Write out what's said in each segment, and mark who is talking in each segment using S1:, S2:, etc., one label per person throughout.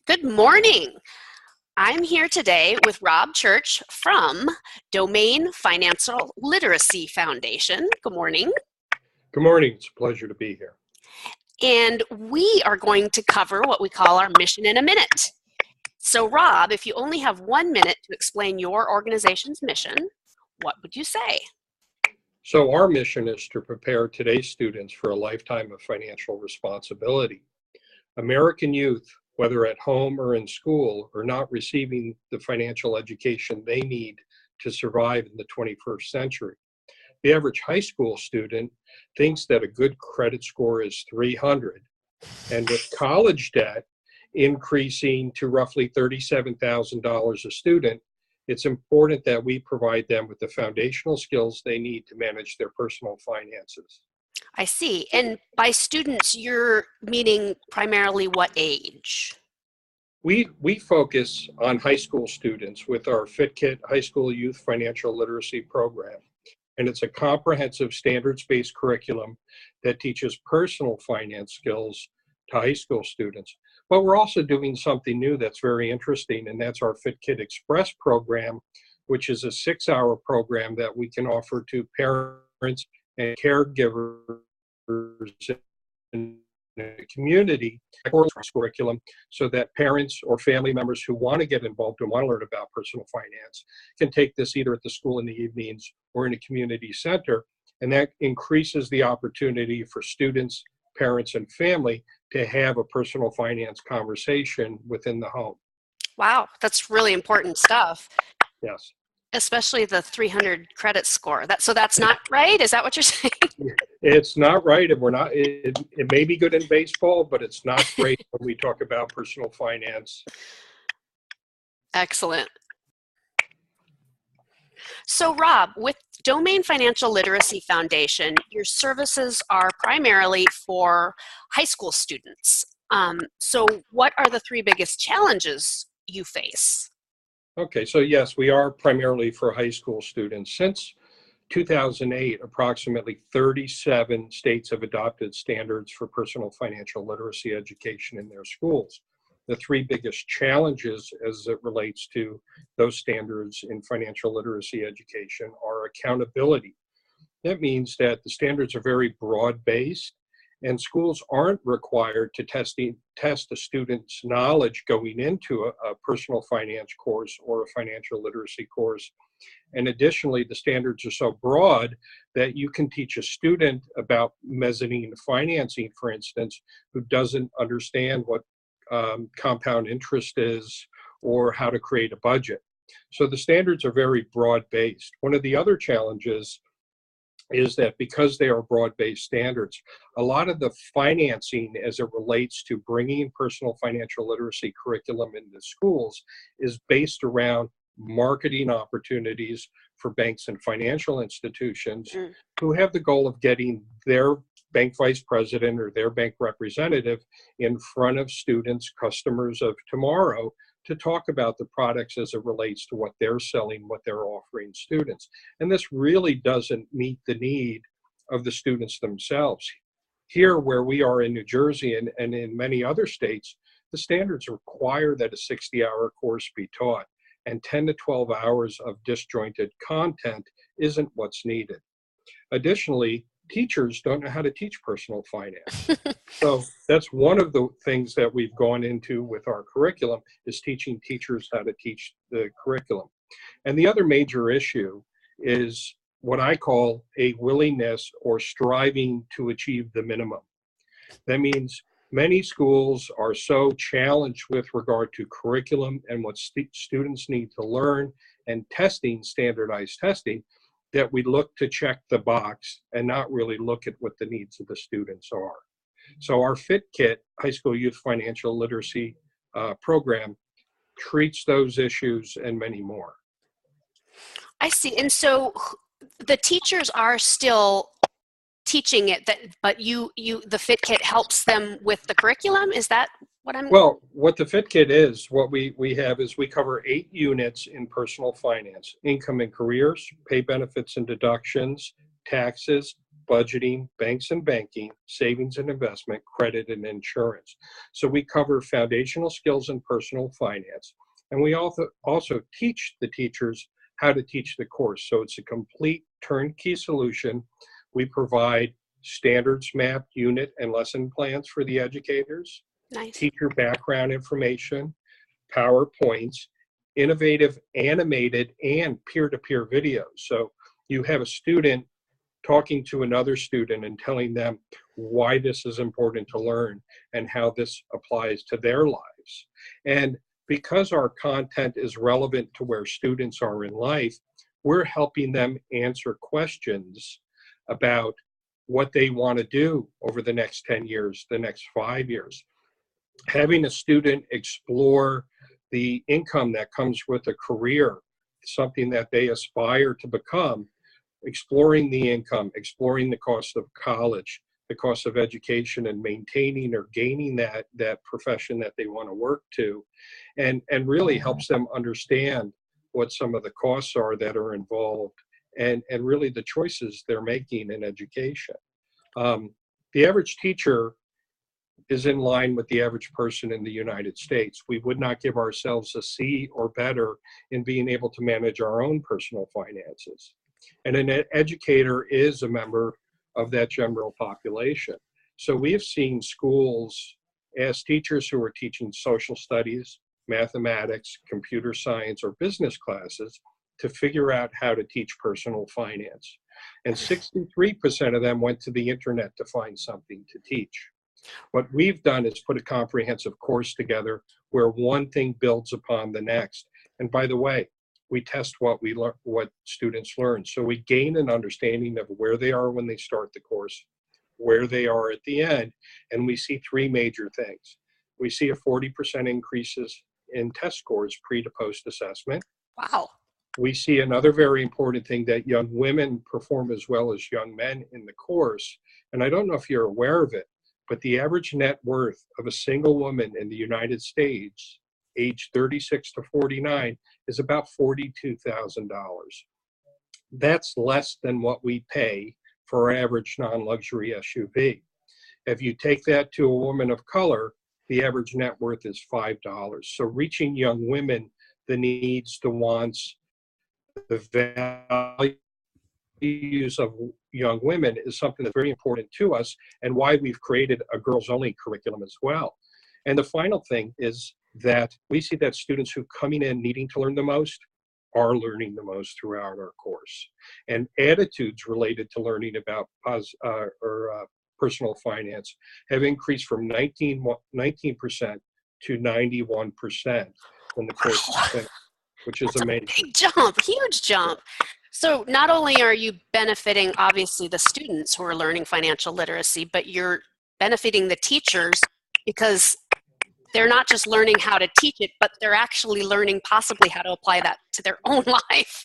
S1: Good morning. I'm here today with Rob Church from DoughMain Financial Literacy Foundation. Good morning.
S2: Good morning. It's a pleasure to be here.
S1: And we are going to cover what we call our mission in a minute. So Rob, if you only have 1 minute to explain your organization's mission, what would you say?
S2: So our mission is to prepare today's students for a lifetime of financial responsibility. American youth, whether at home or in school, are not receiving the financial education they need to survive in the 21st century. The average high school student thinks that a good credit score is 300, and with college debt increasing to roughly $37,000 a student, it's important that we provide them with the foundational skills they need to manage their personal finances.
S1: I see. And by students, you're meaning primarily what age?
S2: We focus on high school students with our FitKit High School Youth Financial Literacy Program. And it's a comprehensive standards-based curriculum that teaches personal finance skills to high school students. But we're also doing something new that's very interesting, and that's our FitKit Express program, which is a 6-hour program that we can offer to parents and caregivers in the community curriculum, so that parents or family members who want to get involved and want to learn about personal finance can take this either at the school in the evenings or in a community center, and that increases the opportunity for students, parents, and family to have a personal finance conversation within the home.
S1: Wow, that's really important stuff.
S2: Yes.
S1: Especially the 300 credit score. So that's not right? Is that what you're saying?
S2: It's not right, and we're not. It may be good in baseball, but it's not great when we talk about personal finance.
S1: Excellent. So Rob, with DoughMain Financial Literacy Foundation, your services are primarily for high school students. So what are the 3 biggest challenges you face?
S2: Okay, so yes, we are primarily for high school students. Since 2008, approximately 37 states have adopted standards for personal financial literacy education in their schools. The 3 biggest challenges as it relates to those standards in financial literacy education are accountability. That means that the standards are very broad-based, and schools aren't required to test a student's knowledge going into a personal finance course or a financial literacy course. And additionally, the standards are so broad that you can teach a student about mezzanine financing, for instance, who doesn't understand what compound interest is or how to create a budget. So the standards are very broad-based. One of the other challenges is that because they are broad-based standards, a lot of the financing as it relates to bringing personal financial literacy curriculum into schools is based around marketing opportunities for banks and financial institutions who have the goal of getting their bank vice president or their bank representative in front of students, customers of tomorrow, to talk about the products as it relates to what they're selling, what they're offering students. And this really doesn't meet the need of the students themselves. Here, where we are in New Jersey and in many other states, the standards require that a 60-hour course be taught, and 10 to 12 hours of disjointed content isn't what's needed. Additionally, teachers don't know how to teach personal finance. So that's one of the things that we've gone into with our curriculum, is teaching teachers how to teach the curriculum. And the other major issue is what I call a willingness or striving to achieve the minimum. That means many schools are so challenged with regard to curriculum and what students need to learn and testing, standardized testing, that we look to check the box and not really look at what the needs of the students are. So our FitKit High School Youth Financial Literacy program treats those issues and many more.
S1: I see. And so the teachers are still teaching it, but the FitKit helps them with the curriculum? Is that what I'm...
S2: Well, what the FitKit is, what we have is we cover 8 units in personal finance: income and careers, pay benefits and deductions, taxes, budgeting, banks and banking, savings and investment, credit and insurance. So we cover foundational skills in personal finance. And we also teach the teachers how to teach the course. So it's a complete turnkey solution. We provide standards mapped unit and lesson plans for the educators,
S1: Nice.
S2: teacher background information, PowerPoints, innovative animated and peer-to-peer videos. So you have a student talking to another student and telling them why this is important to learn and how this applies to their lives. And because our content is relevant to where students are in life, we're helping them answer questions about what they want to do over the next 10 years, the next 5 years. Having a student explore the income that comes with a career, something that they aspire to become, exploring the income, exploring the cost of college, the cost of education and maintaining or gaining that profession that they want to work to, and really helps them understand what some of the costs are that are involved and really the choices they're making in education. The average teacher is in line with the average person in the United States. We would not give ourselves a C or better in being able to manage our own personal finances. And an educator is a member of that general population. So we have seen schools ask teachers who are teaching social studies, mathematics, computer science, or business classes to figure out how to teach personal finance. And 63% of them went to the internet to find something to teach. What we've done is put a comprehensive course together where one thing builds upon the next. And by the way, we test what students learn. So we gain an understanding of where they are when they start the course, where they are at the end, and we see three major things. We see a 40% increases in test scores pre to post assessment.
S1: Wow.
S2: We see another very important thing, that young women perform as well as young men in the course. And I don't know if you're aware of it, but the average net worth of a single woman in the United States, age 36 to 49, is about $42,000. That's less than what we pay for our average non-luxury SUV. If you take that to a woman of color, the average net worth is $5. So reaching young women, the needs, the wants, the values of young women is something that's very important to us, and why we've created a girls-only curriculum as well. And the final thing is that we see that students who are coming in needing to learn the most are learning the most throughout our course. And attitudes related to learning about personal finance have increased from 19% to 91% when the course is finished, which is amazing.
S1: Big jump, huge jump. So not only are you benefiting, obviously, the students who are learning financial literacy, but you're benefiting the teachers because they're not just learning how to teach it, but they're actually learning possibly how to apply that to their own life.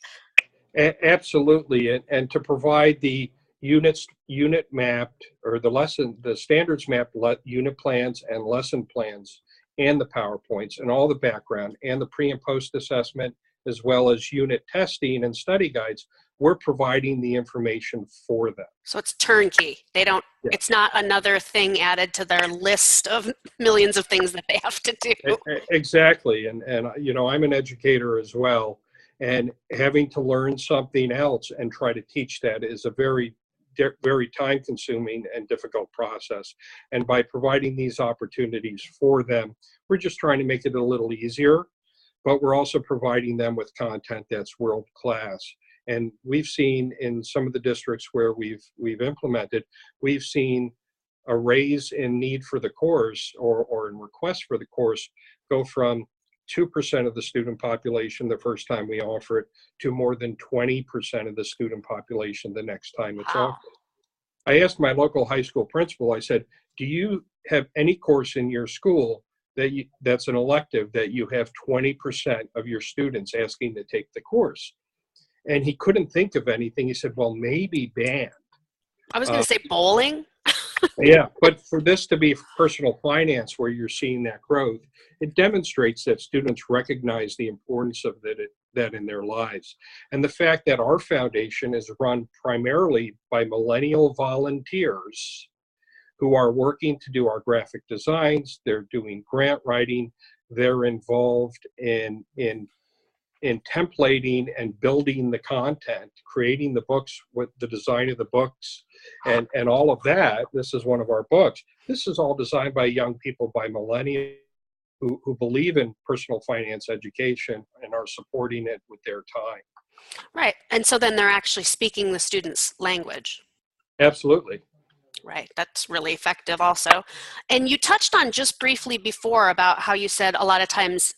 S2: Absolutely. And to provide the unit mapped, or the standards mapped unit plans and lesson plans, and the PowerPoints and all the background and the pre and post assessment, as well as unit testing and study guides, we're providing the information for them.
S1: So it's turnkey. It's not another thing added to their list of millions of things that they have to do.
S2: Exactly. And I'm an educator as well. And having to learn something else and try to teach that is a very, very time-consuming and difficult process. And by providing these opportunities for them, we're just trying to make it a little easier, but we're also providing them with content that's world-class. And we've seen in some of the districts where we've implemented, we've seen a raise in need for the course or in request for the course go from 2% of the student population the first time we offer it to more than 20% of the student population the next time it's offered. I asked my local high school principal, I said, do you have any course in your school that's an elective that you have 20% of your students asking to take the course? And he couldn't think of anything. He said, well, maybe band.
S1: I was going to say bowling.
S2: Yeah, but for this to be personal finance where you're seeing that growth, it demonstrates that students recognize the importance of that in their lives. And the fact that our foundation is run primarily by millennial volunteers who are working to do our graphic designs, they're doing grant writing, they're involved in templating and building the content, creating the books with the design of the books and all of that. This is one of our books. This is all designed by young people, by millennials who believe in personal finance education and are supporting it with their time.
S1: Right. And so then they're actually speaking the students' language.
S2: Absolutely.
S1: Right. That's really effective also. And you touched on just briefly before about how you said a lot of times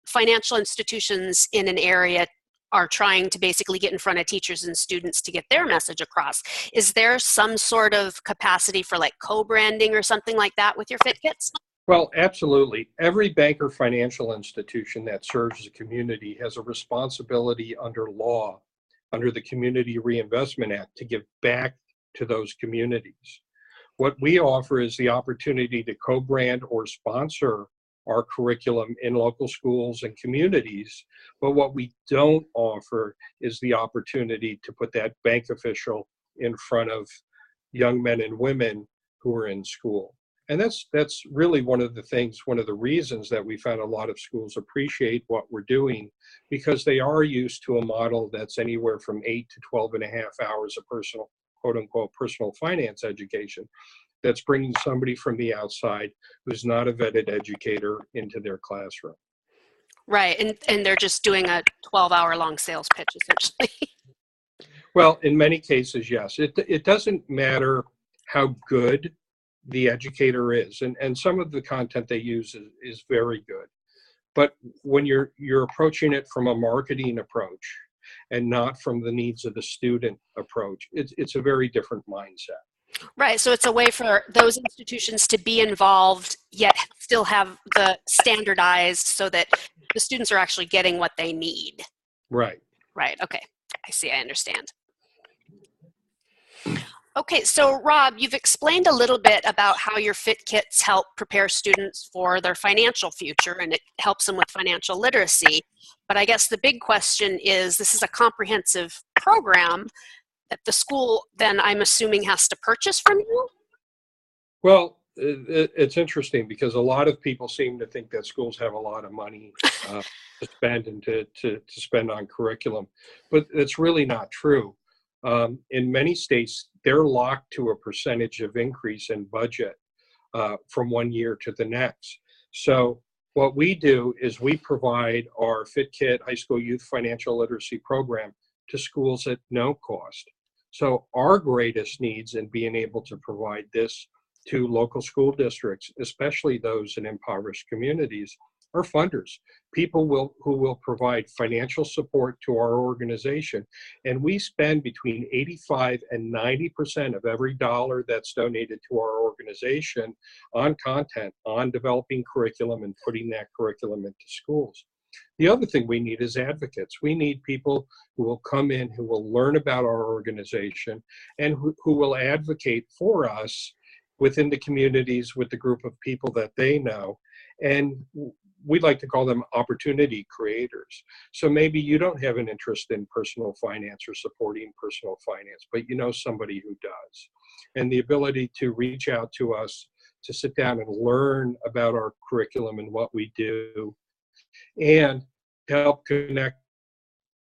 S1: financial institutions in an area are trying to basically get in front of teachers and students to get their message across. Is there some sort of capacity for like co-branding or something like that with your FitKits?
S2: Well, absolutely. Every bank or financial institution that serves the community has a responsibility under law, under the Community Reinvestment Act, to give back to those communities. What we offer is the opportunity to co-brand or sponsor our curriculum in local schools and communities, but what we don't offer is the opportunity to put that bank official in front of young men and women who are in school. And that's really one of the reasons that we found a lot of schools appreciate what we're doing, because they are used to a model that's anywhere from 8 to 12 and a half hours of personal, quote unquote, personal finance education. That's bringing somebody from the outside who's not a vetted educator into their classroom.
S1: Right. And they're just doing a 12-hour long sales pitch, essentially.
S2: Well, in many cases, yes. It doesn't matter how good the educator is, and some of the content they use is very good. But when you're approaching it from a marketing approach and not from the needs of the student approach, it's a very different mindset.
S1: Right. So it's a way for those institutions to be involved, yet still have the standardized so that the students are actually getting what they need.
S2: Right.
S1: Right. Okay. I see. I understand. Okay, so Rob, you've explained a little bit about how your FitKits help prepare students for their financial future, and it helps them with financial literacy. But I guess the big question is, this is a comprehensive program that the school then, I'm assuming, has to purchase from you?
S2: Well, it's interesting because a lot of people seem to think that schools have a lot of money to spend and to spend on curriculum, but it's really not true. In many states, they're locked to a percentage of increase in budget from one year to the next. So what we do is we provide our FitKit High School Youth Financial Literacy Program to schools at no cost. So our greatest needs in being able to provide this to local school districts, especially those in impoverished communities, are funders, people who will provide financial support to our organization. And we spend between 85 and 90% of every dollar that's donated to our organization on content, on developing curriculum and putting that curriculum into schools. The other thing we need is advocates. We need people who will come in, who will learn about our organization, and who will advocate for us within the communities with the group of people that they know. And we'd like to call them opportunity creators. So maybe you don't have an interest in personal finance or supporting personal finance, but you know somebody who does. And the ability to reach out to us, to sit down and learn about our curriculum and what we do, and help connect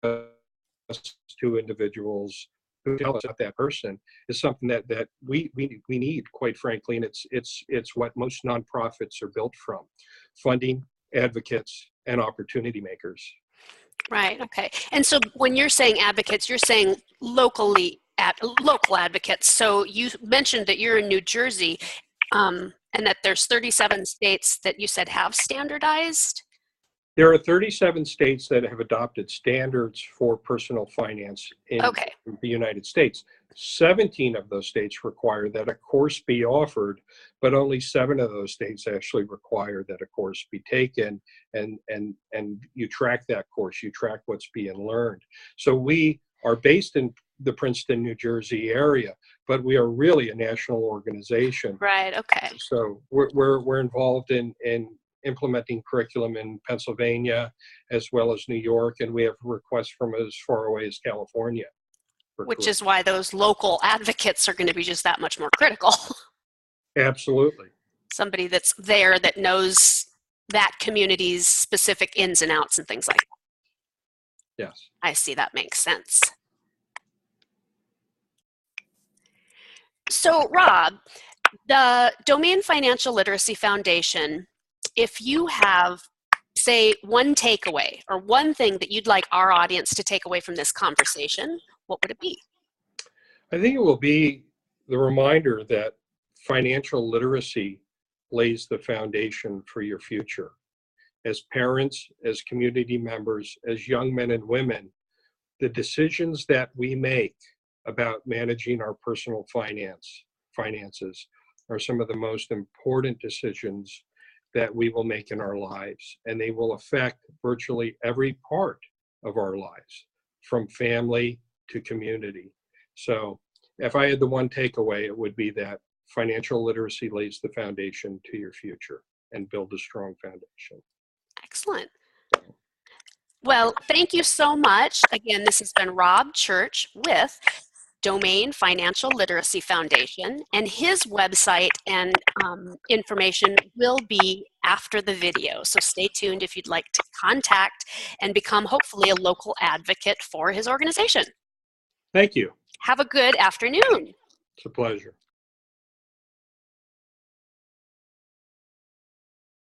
S2: us to individuals who tell us about that person, is something that we need, quite frankly, and it's what most nonprofits are built from: funding, advocates, and opportunity makers.
S1: Right. Okay. And so when you're saying advocates, you're saying local advocates. So you mentioned that you're in New Jersey, and that there's 37 states that you said have standardized.
S2: There are 37 states that have adopted standards for personal finance in the United States. 17 of those states require that a course be offered, but only 7 of those states actually require that a course be taken, and you track that course, you track what's being learned. So we are based in the Princeton, New Jersey area, but we are really a national organization.
S1: Right, okay.
S2: So we're involved in implementing curriculum in Pennsylvania as well as New York, and we have requests from as far away as California.
S1: Which is why those local advocates are going to be just that much more critical.
S2: Absolutely.
S1: Somebody that's there that knows that community's specific ins and outs and things like that.
S2: Yes.
S1: I see, that makes sense. So Rob, the DoughMain Financial Literacy Foundation, if you have, say, one takeaway or one thing that you'd like our audience to take away from this conversation, what would it be?
S2: I think it will be the reminder that financial literacy lays the foundation for your future. As parents, as community members, as young men and women, the decisions that we make about managing our personal finances are some of the most important decisions that we will make in our lives, and they will affect virtually every part of our lives, from family to community. So if I had the one takeaway, it would be that financial literacy lays the foundation to your future and build a strong foundation.
S1: Excellent. Well, thank you so much. Again, this has been Rob Church with DoughMain Financial Literacy Foundation, and his website and information will be after the video. So stay tuned if you'd like to contact and become hopefully a local advocate for his organization.
S2: Thank you.
S1: Have a good afternoon.
S2: It's a pleasure.